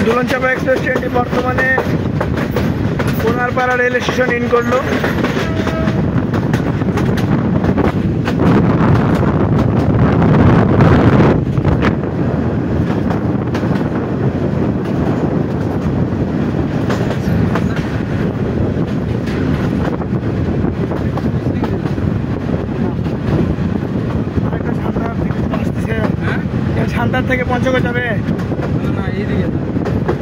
দুলনচাপা express ট্রেনটি বর্তমানে Konarpara rail station in করলো। ছান্তার থেকে পঞ্চগড় যাবে। না এইদিকে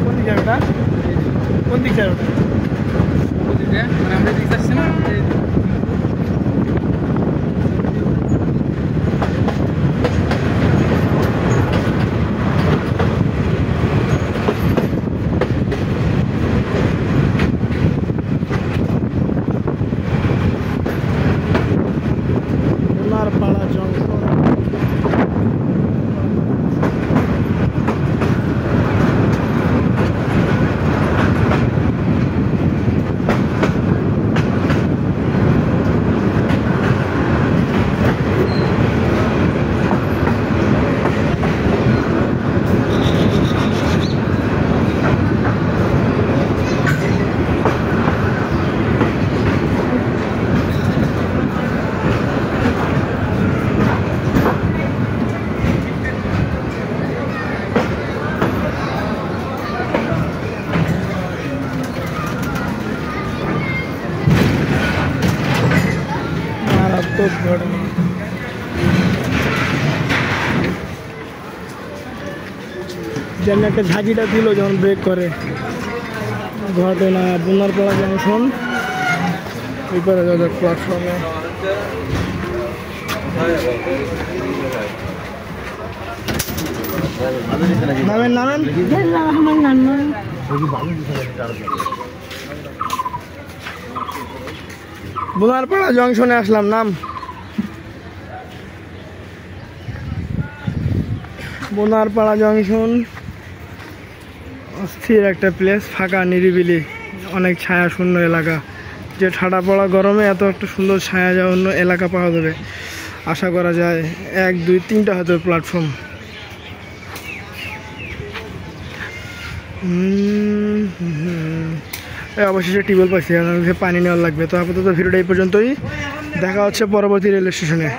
কোন দিক যাবে? কোন দিক যাবে? মানে আমরা এদিকে যাচ্ছি না। কোনারপাড়া জংশন। যেমন একটা ঝাঁকিটা দিল যখন ব্রেক করে। ঘটনা বোনারপাড়া জংশন, এই পারে যাদের প্ল্যাটফর্মে। নামেন নামেন বোনারপাড়া জংশনে আসলাম। নাম বোনারপাড়া জংশন, অস্থির একটা প্লেস, ফাঁকা নিরিবিলি, অনেক ছায়া শূন্য এলাকা। যে ঠাডা পড়া গরমে এত একটা সুন্দর ছায়া যা অন্য এলাকা পাওয়া যাবে আশা করা যায়। 1 2 3টা হয়তো প্ল্যাটফর্ম। অবশেষে টিউবওয়েল পাইছি, পানি নেওয়ার লাগবে। তো আপাতত ভিডিওটা এই পর্যন্তই, দেখা হচ্ছে পরবর্তী রেল স্টেশনে।